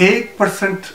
1%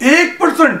1%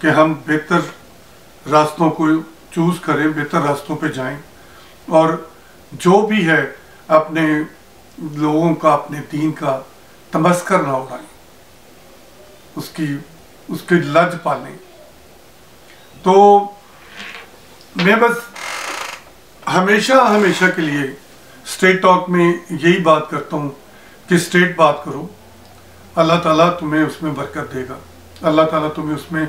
کہ ہم بہتر راستوں کو چوز کریں، بہتر راستوں پہ جائیں، اور جو بھی ہے اپنے لوگوں کا، اپنے دین کا تمسخر نہ اڑائیں، اس کی لج پالیں۔ تو میں بس ہمیشہ کے لیے اسٹیٹ ٹاک میں یہی بات کرتا ہوں کہ اسٹیٹ بات کرو، اللہ تعالیٰ تمہیں اس میں برکت دے گا، اللہ تعالیٰ تمہیں اس میں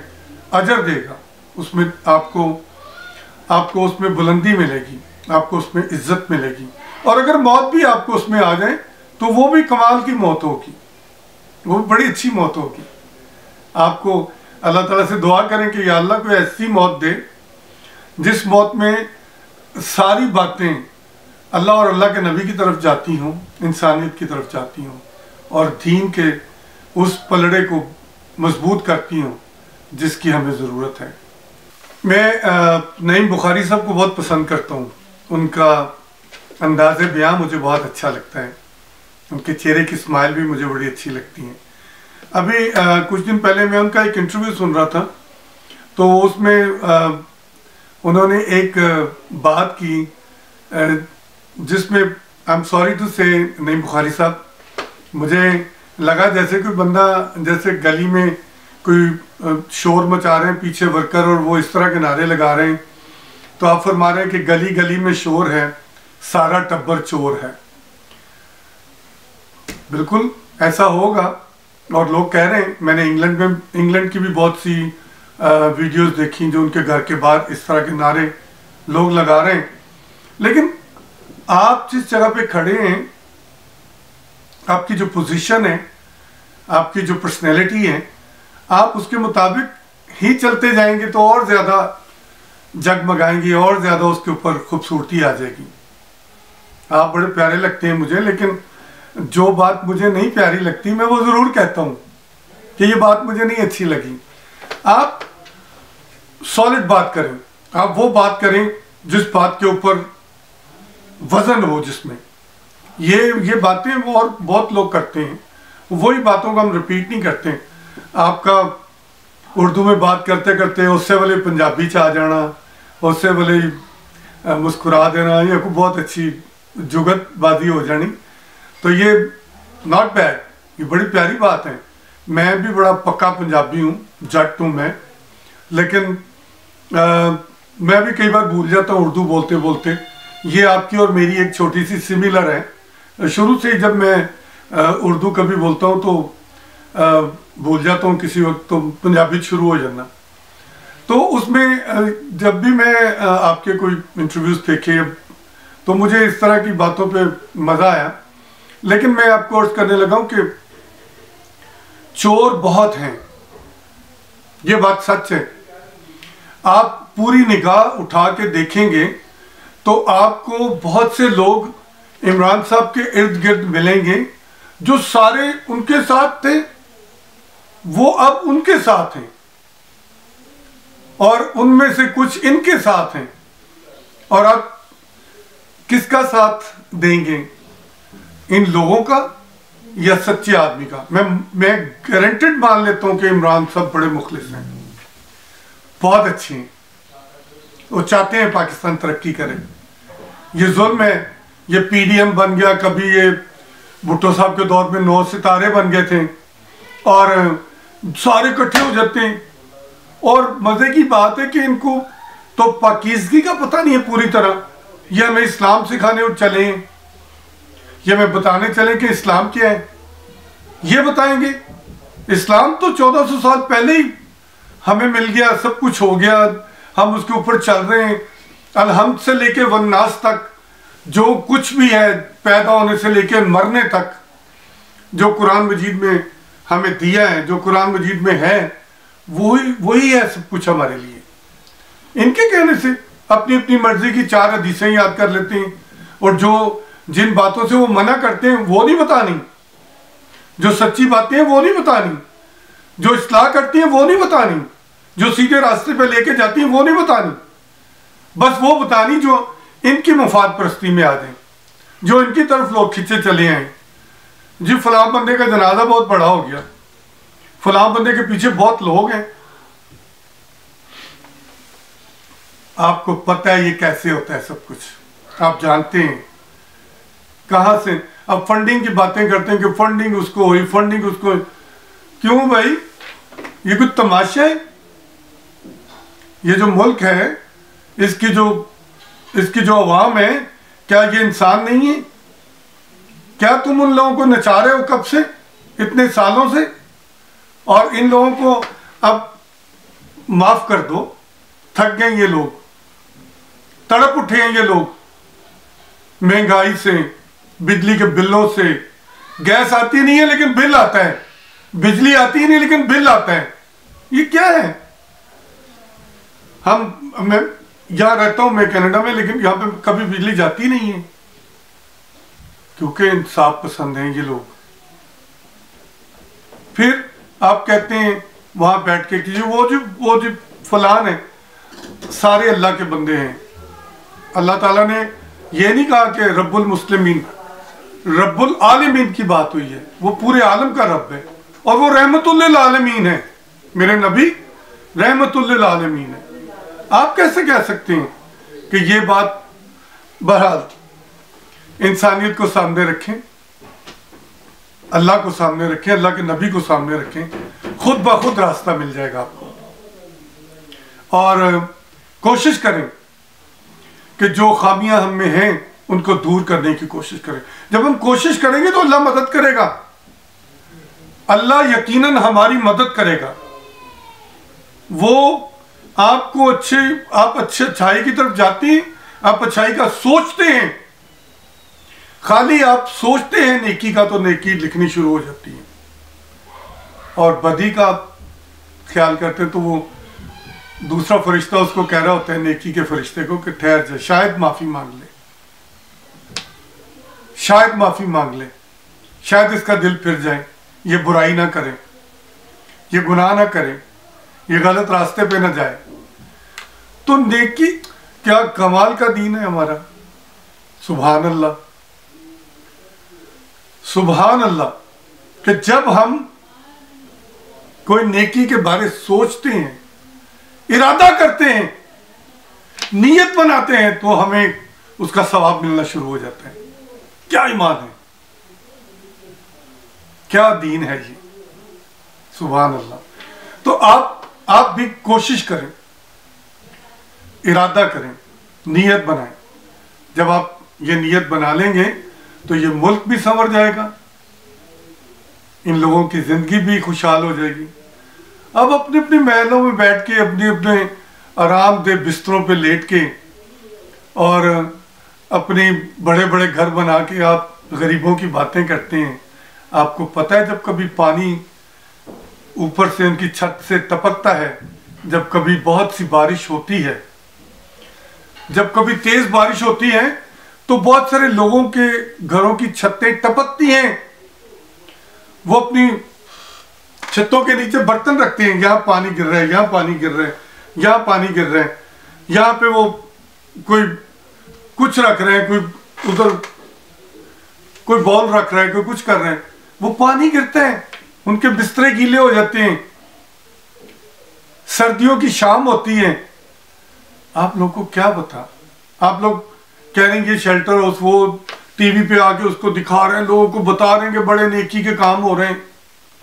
اجر دے گا، اس میں آپ کو اس میں بلندی ملے گی، آپ کو اس میں عزت ملے گی، اور اگر موت بھی آپ کو اس میں آ جائے تو وہ بھی کمال کی موت ہوگی، وہ بڑی اچھی موت ہوگی۔ آپ کو اللہ تعالیٰ سے دعا کریں کہ یا اللہ کوئی ایسی موت دے جس موت میں ساری باتیں اللہ اور اللہ کے نبی کی طرف جاتی ہوں، انسانیت کی طرف جاتی ہوں، اور دین کے اس پلڑے کو مضبوط کرتی ہوں جس کی ہمیں ضرورت ہے۔ میں نعیم بخاری صاحب کو بہت پسند کرتا ہوں، ان کا انداز بیان مجھے بہت اچھا لگتا ہے، ان کے چہرے کی اسمائل بھی مجھے بڑی اچھی لگتی ہیں۔ ابھی کچھ دن پہلے میں ان کا ایک انٹرویو سن رہا تھا، تو اس میں انہوں نے ایک بات کی جس میں آئی ایم سوری ٹو سے نعیم بخاری صاحب، مجھے لگا جیسے کوئی بندہ جیسے گلی میں کوئی شور مچا رہے ہیں پیچھے ورکر اور وہ اس طرح کے نعرے لگا رہے ہیں، تو آپ فرما رہے ہیں کہ گلی گلی میں شور ہے، سارا ٹبر چور ہے۔ بالکل ایسا ہوگا، اور لوگ کہہ رہے ہیں، میں نے انگلینڈ کی بھی بہت سی ویڈیوز دیکھی جو ان کے گھر کے باہر اس طرح کے نعرے لوگ لگا رہے ہیں، لیکن آپ جس جگہ پہ کھڑے ہیں، آپ کی جو پوزیشن ہے، آپ کی جو پرسنالٹی ہے، آپ اس کے مطابق ہی چلتے جائیں گے تو اور زیادہ جگمگائیں گے، اور زیادہ اس کے اوپر خوبصورتی آ جائے گی۔ آپ بڑے پیارے لگتے ہیں مجھے، لیکن جو بات مجھے نہیں پیاری لگتی میں وہ ضرور کہتا ہوں کہ یہ بات مجھے نہیں اچھی لگی۔ آپ سالڈ بات کریں، آپ وہ بات کریں جس بات کے اوپر وزن ہو، جس میں یہ باتیں وہ اور بہت لوگ کرتے ہیں، وہی باتوں کو ہم ریپیٹ نہیں کرتے۔ آپ کا اردو میں بات کرتے کرتے اس سے والے پنجابی آ جانا، اس سے والے مسکرا دینا، یہ بہت اچھی جگت بازی ہو جانی، تو یہ ناٹ بیڈ، یہ بڑی پیاری بات ہے۔ میں بھی بڑا پکا پنجابی ہوں، جٹ ہوں میں، لیکن میں بھی کئی بار بھول جاتا ہوں اردو بولتے بولتے۔ یہ آپ کی اور میری ایک چھوٹی سی سملر ہے، شروع سے ہی جب میں اردو کبھی بولتا ہوں تو بھول جاتا ہوں کسی وقت، تو پنجابی شروع ہو جانا۔ تو اس میں جب بھی میں آپ کے کوئی انٹرویوز دیکھے تو مجھے اس طرح کی باتوں پہ مزہ آیا، لیکن میں آپ کو عرض کرنے لگا ہوں کہ چور بہت ہیں، یہ بات سچ ہے۔ آپ پوری نگاہ اٹھا کے دیکھیں گے تو آپ کو بہت سے لوگ عمران صاحب کے ارد گرد ملیں گے جو سارے ان کے ساتھ تھے، وہ اب ان کے ساتھ ہیں، اور ان میں سے کچھ ان کے ساتھ ہیں، اور آپ کس کا ساتھ دیں گے؟ ان لوگوں کا یا سچے آدمی کا؟ میں گارنٹیڈ مان لیتا ہوں کہ عمران صاحب بڑے مخلص ہیں، بہت اچھے ہیں، وہ چاہتے ہیں پاکستان ترقی کرے۔ یہ ظلم ہے، یہ پی ڈی ایم بن گیا، کبھی یہ بھٹو صاحب کے دور میں 9 ستارے بن گئے تھے، اور سارے اکٹھے ہو جاتے ہیں، اور مزے کی بات ہے کہ ان کو تو پاکیزگی کا پتہ نہیں ہے پوری طرح۔ یہ ہمیں اسلام سکھانے اور چلیں، یہ ہمیں بتانے چلیں کہ اسلام کیا ہے، یہ بتائیں گے؟ اسلام تو 1400 سال پہلے ہی ہمیں مل گیا، سب کچھ ہو گیا، ہم اس کے اوپر چل رہے ہیں۔ الحمد سے لے کے والناس تک جو کچھ بھی ہے، پیدا ہونے سے لے کے مرنے تک، جو قرآن مجید میں ہمیں دیا ہے، جو قرآن مجید میں ہے، وہی ہے سب کچھ ہمارے لیے۔ ان کے کہنے سے اپنی اپنی مرضی کی 4 حدیثیں یاد کر لیتے ہیں، اور جن باتوں سے وہ منع کرتے ہیں وہ نہیں بتانی، جو سچی باتیں ہیں وہ نہیں بتانی، جو اصلاح کرتی ہیں وہ نہیں بتانی، جو سیدھے راستے پہ لے کے جاتی ہیں وہ نہیں بتانی، بس وہ بتانی جو ان کی مفاد پرستی میں آ جائیں، جو ان کی طرف لوگ کھینچے چلے ہیں۔ جی فلاں بندے کا جنازہ بہت بڑا ہو گیا، فلاں بندے کے پیچھے بہت لوگ ہیں. آپ کو پتہ ہے یہ کیسے ہوتا ہے سب کچھ, آپ جانتے ہیں کہاں سے. اب فنڈنگ کی باتیں کرتے ہیں کہ فنڈنگ اس کو ہوئی, فنڈنگ اس کو ہوئی. کیوں بھائی, یہ کوئی تماشا ہے؟ یہ جو ملک ہے, اس کی جو عوام ہے, کیا یہ انسان نہیں ہے؟ کیا تم ان لوگوں کو نچا رہے ہو کب سے, اتنے سالوں سے؟ اور ان لوگوں کو اب معاف کر دو, تھک گئے یہ لوگ, تڑپ اٹھے ہیں یہ لوگ مہنگائی سے, بجلی کے بلوں سے. گیس آتی نہیں ہے لیکن بل آتا ہے, بجلی آتی نہیں لیکن بل آتا ہے. یہ کیا ہے؟ میں یہاں رہتا ہوں, میں کینیڈا میں, لیکن یہاں پہ کبھی بجلی جاتی نہیں ہے, کیونکہ انصاف پسند ہیں یہ لوگ. پھر آپ کہتے ہیں وہاں بیٹھ کے کہ وہ جو فلان ہے, سارے اللہ کے بندے ہیں. اللہ تعالیٰ نے یہ نہیں کہا کہ رب المسلمین, رب العالمین کی بات ہوئی ہے. وہ پورے عالم کا رب ہے, اور وہ رحمت للعالمین ہے. میرے نبی رحمت للعالمین ہے. آپ کیسے کہہ سکتے ہیں کہ یہ بات؟ بہرحال انسانیت کو سامنے رکھیں, اللہ کو سامنے رکھیں, اللہ کے نبی کو سامنے رکھیں, خود بخود راستہ مل جائے گا آپ کو. اور کوشش کریں کہ جو خامیاں ہم میں ہیں ان کو دور کرنے کی کوشش کریں. جب ہم کوشش کریں گے تو اللہ مدد کرے گا. اللہ یقیناً ہماری مدد کرے گا. وہ آپ کو آپ اچھائی کی طرف جاتے ہیں, آپ اچھائی کا سوچتے ہیں, خالی آپ سوچتے ہیں نیکی کا تو نیکی لکھنی شروع ہو جاتی ہے, اور بدی کا آپ خیال کرتے ہیں تو وہ دوسرا فرشتہ اس کو کہہ رہا ہوتا ہے, نیکی کے فرشتے کو, کہ ٹھہر جائے, شاید معافی مانگ لے, شاید معافی مانگ لے, شاید اس کا دل پھر جائے, یہ برائی نہ کرے, یہ گناہ نہ کرے, یہ غلط راستے پہ نہ جائے. تو نیکی کیا کمال کا دین ہے ہمارا. سبحان اللہ, سبحان اللہ, کہ جب ہم کوئی نیکی کے بارے سوچتے ہیں, ارادہ کرتے ہیں, نیت بناتے ہیں, تو ہمیں اس کا ثواب ملنا شروع ہو جاتا ہے. کیا ایمان ہے, کیا دین ہے یہ, سبحان اللہ. تو آپ بھی کوشش کریں, ارادہ کریں, نیت بنائیں. جب آپ یہ نیت بنا لیں گے تو یہ ملک بھی سنور جائے گا, ان لوگوں کی زندگی بھی خوشحال ہو جائے گی. اب اپنے اپنے محلوں میں بیٹھ کے, اپنے آرام دہ بستروں پہ لیٹ کے, اور اپنے بڑے بڑے گھر بنا کے آپ غریبوں کی باتیں کرتے ہیں. آپ کو پتہ ہے جب کبھی پانی اوپر سے ان کی چھت سے ٹپکتا ہے, جب کبھی بہت سی بارش ہوتی ہے, جب کبھی تیز بارش ہوتی ہے, تو بہت سارے لوگوں کے گھروں کی چھتیں ٹپکتی ہیں. وہ اپنی چھتوں کے نیچے برتن رکھتے ہیں, یہاں پانی گر رہا ہے, یہاں پانی گر رہا ہے, یہاں پانی گر رہا ہے, یہاں پہ وہ کوئی کچھ رکھ رہے ہیں, کوئی ادھر کوئی بال رکھ رہا ہے, کوئی کچھ کر رہے ہیں. وہ پانی گرتا ہے, ان کے بسترے گیلے ہو جاتے ہیں. سردیوں کی شام ہوتی ہے. آپ لوگ کو کیا بتا, آپ لوگ کہہ رہے ہیں یہ شیلٹر ہاؤس, وہ ٹی وی پہ آ کے اس کو دکھا رہے ہیں, لوگوں کو بتا رہے ہیں کہ بڑے نیکی کے کام ہو رہے ہیں,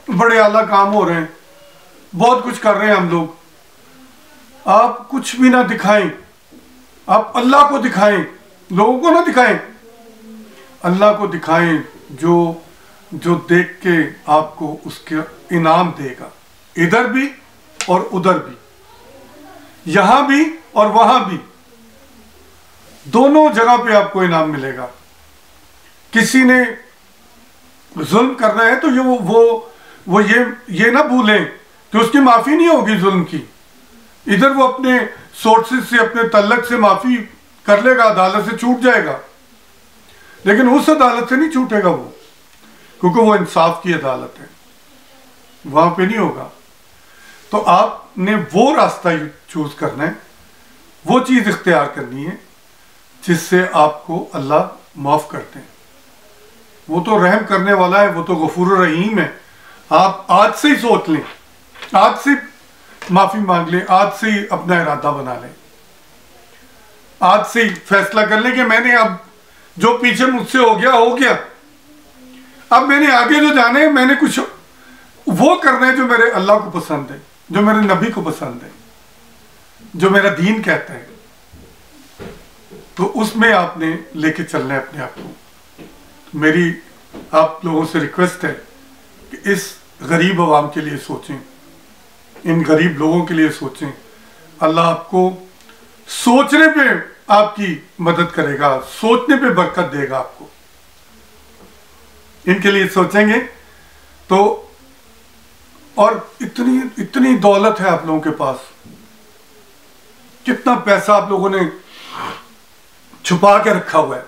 بڑے اعلیٰ کام ہو رہے ہیں, بہت کچھ کر رہے ہیں ہم لوگ. آپ کچھ بھی نہ دکھائیں, آپ اللہ کو دکھائیں, لوگوں کو نہ دکھائیں. اللہ کو دکھائیں جو دیکھ کے آپ کو اس کے انعام دے گا, ادھر بھی اور ادھر بھی, یہاں بھی اور وہاں بھی, دونوں جگہ پہ آپ کو انعام ملے گا. کسی نے ظلم کرنا ہے تو وہ یہ نہ بھولیں کہ اس کی معافی نہیں ہوگی ظلم کی. ادھر وہ اپنے سورسز سے, اپنے تعلق سے معافی کر لے گا, عدالت سے چھوٹ جائے گا, لیکن اس عدالت سے نہیں چھوٹے گا وہ, کیونکہ وہ انصاف کی عدالت ہے, وہاں پہ نہیں ہوگا. تو آپ نے وہ راستہ چوز کرنا ہے, وہ چیز اختیار کرنی ہے جس سے آپ کو اللہ معاف کرتے ہیں. وہ تو رحم کرنے والا ہے, وہ تو غفور الرحیم ہے. آپ آج سے ہی سوچ لیں، آج سے معافی مانگ لیں، آج سے ہی اپنا ارادہ بنا لیں، آج سے ہی فیصلہ کر لیں کہ میں نے اب جو پیچھے مجھ سے ہو گیا، اب میں نے آگے جو جانا ہے، میں نے کچھ وہ کرنا ہے جو میرے اللہ کو پسند ہے، جو میرے نبی کو پسند ہے، جو میرا دین کہتا ہے، تو اس میں آپ نے لے کے چلنا ہے اپنے آپ کو۔ میری آپ لوگوں سے ریکویسٹ ہے کہ اس غریب عوام کے لیے سوچیں، ان غریب لوگوں کے لیے سوچیں۔ اللہ آپ کو سوچنے پہ آپ کی مدد کرے گا، سوچنے پہ برکت دے گا آپ کو۔ ان کے لیے سوچیں گے تو، اور اتنی دولت ہے آپ لوگوں کے پاس، کتنا پیسہ آپ لوگوں نے چھپا کے رکھا ہوا ہے،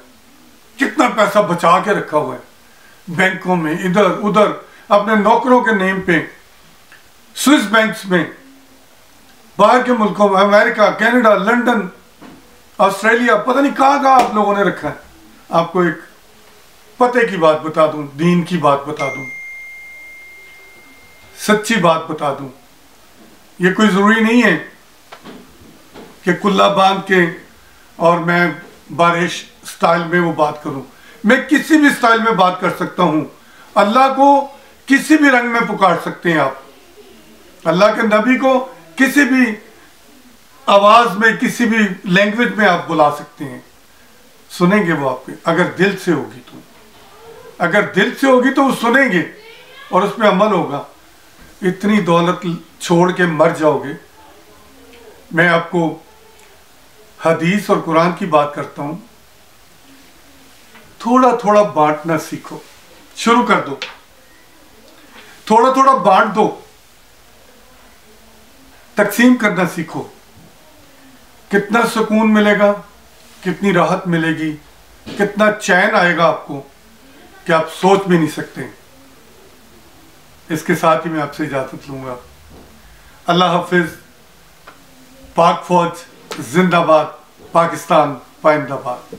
کتنا پیسہ بچا کے رکھا ہوا ہے بینکوں میں، ادھر ادھر، اپنے نوکروں کے نیم پہ، سوئس بینکس میں، باہر کے ملکوں میں، امریکہ، کینیڈا، لنڈن، آسٹریلیا، پتہ نہیں کہاں کہاں آپ لوگوں نے رکھا ہے۔ آپ کو ایک پتے کی بات بتا دوں، دین کی بات بتا دوں، سچی بات بتا دوں، یہ کوئی ضروری نہیں ہے کہ کلہ باندھ کے اور میں بارش سٹائل میں وہ بات کروں۔ میں کسی بھی سٹائل میں بات کر سکتا ہوں، اللہ کو کسی بھی رنگ میں پکار سکتے ہیں آپ، اللہ کے نبی کو کسی بھی آواز میں، کسی بھی لینگویج میں آپ بلا سکتے ہیں، سنیں گے وہ آپ کے، اگر دل سے ہوگی تو، اگر دل سے ہوگی تو وہ سنیں گے اور اس پہ عمل ہوگا۔ اتنی دولت چھوڑ کے مر جاؤ گے۔ میں آپ کو حدیث اور قرآن کی بات کرتا ہوں، تھوڑا تھوڑا بانٹنا سیکھو، شروع کر دو، تھوڑا تھوڑا بانٹ دو، تقسیم کرنا سیکھو۔ کتنا سکون ملے گا، کتنی راحت ملے گی، کتنا چین آئے گا آپ کو کہ آپ سوچ بھی نہیں سکتے۔ اس کے ساتھ ہی میں آپ سے اجازت لوں گا۔ اللہ حافظ۔ پاک فوج زندہ باد، پاکستان پائندہ باد۔